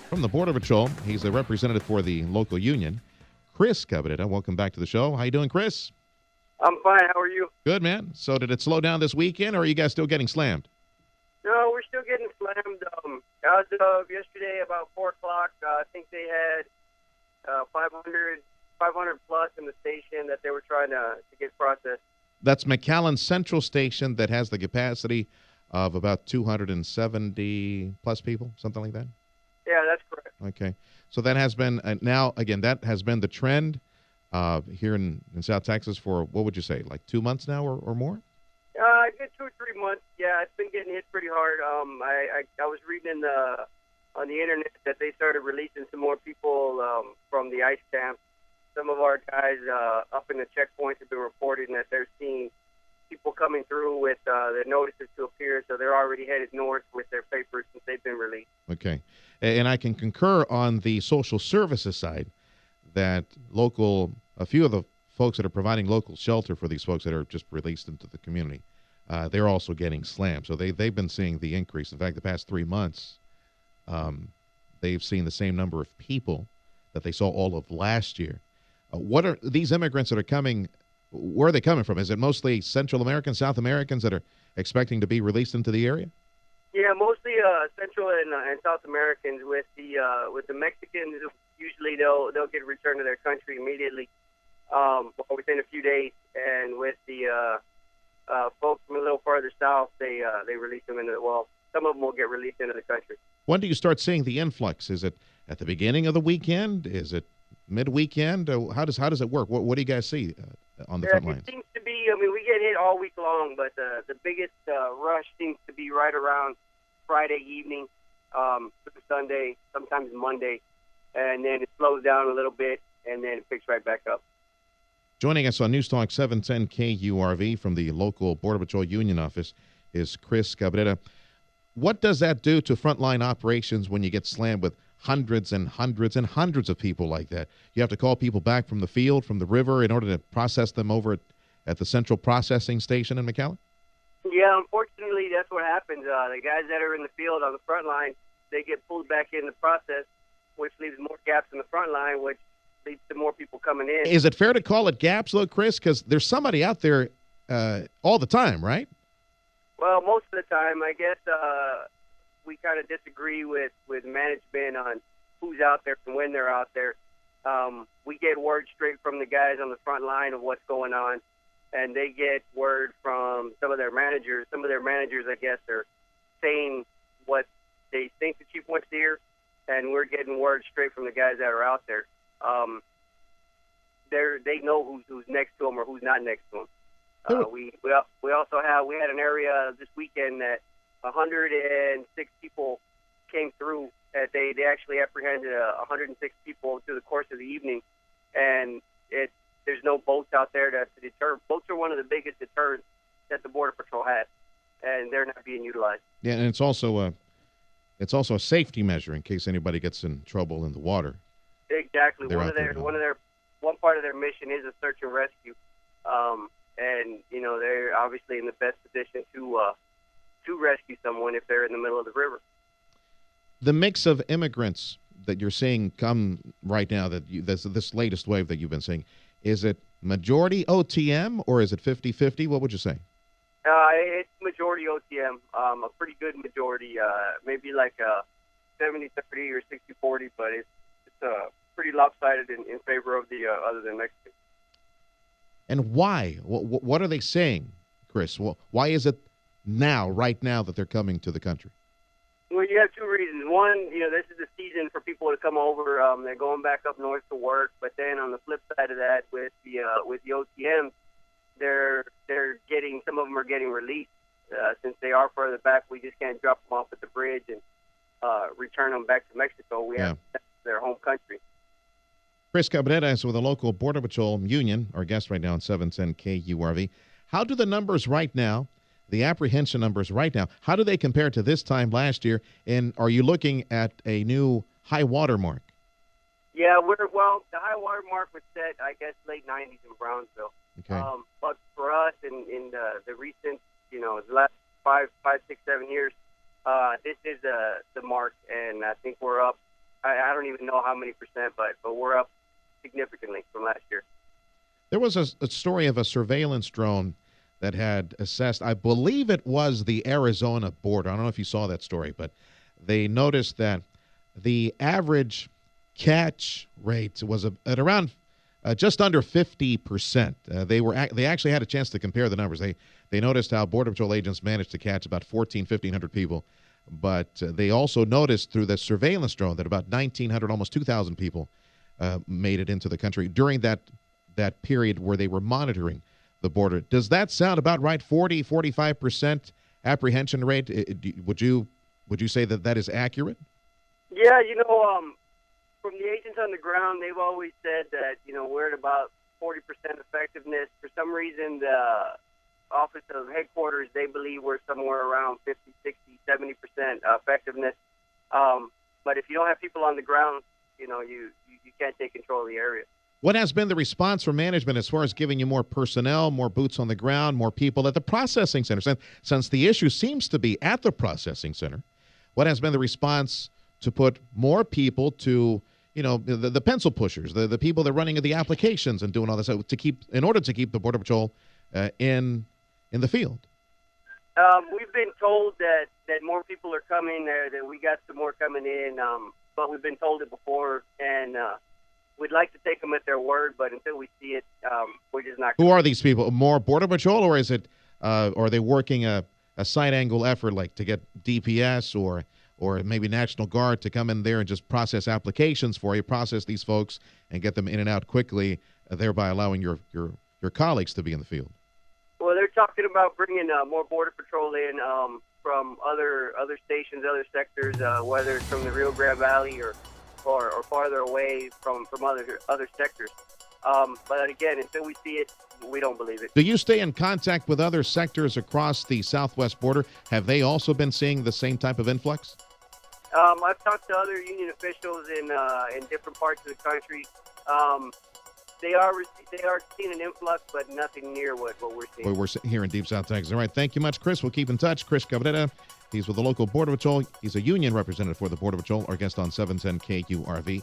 From the Border Patrol, he's a representative for the local union, Chris Cabrera. Welcome back to the show. How you doing, Chris? I'm fine. How are you? Good, man. So did it slow down this weekend, or are you guys still getting slammed? No, we're still getting slammed. As of yesterday, about 4 o'clock, I think they had 500 plus in the station that they were trying to get processed. That's McAllen Central Station that has the capacity of about 270 plus people, something like that? Yeah, that's correct. Okay. So that has been, now, again, that has been the trend here in South Texas for, what would you say, like 2 months now or more? I did 2 or 3 months. Yeah, it's been getting hit pretty hard. I was reading on the internet that they started releasing some more people from the ICE camp. Some of our guys up in the checkpoints have been reporting that they're seeing people coming through with their notices to appear, so they're already headed north with their papers since they've been released. Okay. And I can concur on the social services side that a few of the folks that are providing local shelter for these folks that are just released into the community, they're also getting slammed. So they've been seeing the increase. In fact, the past 3 months, they've seen the same number of people that they saw all of last year. What are these immigrants that are coming, where are they coming from? Is it mostly Central Americans, South Americans that are expecting to be released into the area? Yeah, mostly Central and South Americans. With the Mexicans, usually they'll get returned to their country immediately, within a few days. And with the folks from a little farther south, they release them into some of them will get released into the country. When do you start seeing the influx? Is it at the beginning of the weekend? Is it mid-weekend? How does it work? What do you guys see on the front lines? It seems to be. I mean, we get hit all week long, but the biggest rush seems to be right around Friday evening, through Sunday, sometimes Monday, and then it slows down a little bit, and then it picks right back up. Joining us on News Talk 710 KURV from the local Border Patrol Union office is Chris Cabrera. What does that do to frontline operations when you get slammed with hundreds and hundreds and hundreds of people like that? You have to call people back from the field, from the river, in order to process them over at the central processing station in McAllen? Yeah, unfortunately, that's what happens. The guys that are in the field on the front line, they get pulled back in the process, which leaves more gaps in the front line, which leads to more people coming in. Is it fair to call it gaps, though, Chris? Because there's somebody out there all the time, right? Well, most of the time, I guess we kind of disagree with management on who's out there and when they're out there. We get word straight from the guys on the front line of what's going on, and they get word from some of their managers. Some of their managers, I guess, are saying what they think the chief wants to hear, and we're getting word straight from the guys that are out there. They know who's next to them or who's not next to them. We also had an area this weekend that 106 people came through. They actually apprehended 106 people through the course of the evening, and there's no boats out there to deter. Boats are one of the biggest deterrents that the Border Patrol has, and they're not being utilized. Yeah, and it's also a safety measure in case anybody gets in trouble in the water. Exactly. One part of their mission is a search and rescue. And they're obviously in the best position to rescue someone if they're in the middle of the river. The mix of immigrants that you're seeing come right now, this latest wave that you've been seeing, is it majority OTM or is it 50-50? What would you say? It's majority OTM, a pretty good majority, maybe like a 70-30 or 60-40, but it's pretty lopsided in favor of the other than Mexican. And why? What are they saying, Chris? Why is it right now, that they're coming to the country? Well, you have two reasons. One, this is the season for people to come over. They're going back up north to work. But then on the flip side of that, with the OTMs, some of them are getting released. Since they are further back, we just can't drop them off at the bridge and return them back to Mexico. We have to send them to their home country. Chris Cabrera is with the local Border Patrol Union, our guest right now on 710 KURV. How do the numbers right now, the apprehension numbers right now, how do they compare to this time last year? And are you looking at a new high water mark? Yeah, the high water mark was set, I guess, late 90s in Brownsville. Okay. But for us, in the recent, the last 5, 6, 7 years, this is the mark, and I think we're up I don't even know how many percent, but we're up significantly from last year. There was a story of a surveillance drone that had assessed, I believe it was the Arizona border. I don't know if you saw that story, but they noticed that the average catch rate was at around just under 50%. They actually had a chance to compare the numbers. They noticed how Border Patrol agents managed to catch about 1,500 people, but they also noticed through the surveillance drone that about 1,900, almost 2,000 people made it into the country during that period where they were monitoring the border. Does that sound about right? 45% apprehension rate? Would you say that is accurate? Yeah, from the agents on the ground, they've always said that, we're at about 40% effectiveness. For some reason, the Office of Headquarters, they believe we're somewhere around 50, 60, 70% effectiveness. But if you don't have people on the ground, you can't take control of the area. What has been the response from management as far as giving you more personnel, more boots on the ground, more people at the processing center? Since the issue seems to be at the processing center, what has been the response to put more people to, the pencil pushers, the people that are running the applications and doing all this in order to keep the Border Patrol in the field? We've been told that more people are coming, that we got some more coming in, but we've been told it before, and we'd like to take them at their word, but until we see it, we're just not. Who are these people? More Border Patrol, or is it? Or are they working a side angle effort, like to get DPS or maybe National Guard to come in there and just process applications for you, process these folks and get them in and out quickly, thereby allowing your colleagues to be in the field? Well, they're talking about bringing more Border Patrol in from other stations, other sectors, whether it's from the Rio Grande Valley or farther away from other sectors. But again, until we see it, we don't believe it. Do you stay in contact with other sectors across the southwest border? Have they also been seeing the same type of influx? I've talked to other union officials in different parts of the country. They are seeing an influx, but nothing near what we're seeing. Well, we're here in Deep South Texas. All right, thank you much, Chris. We'll keep in touch. Chris Cabrera, he's with the local Border Patrol. He's a union representative for the Border Patrol. Our guest on 710 KURV.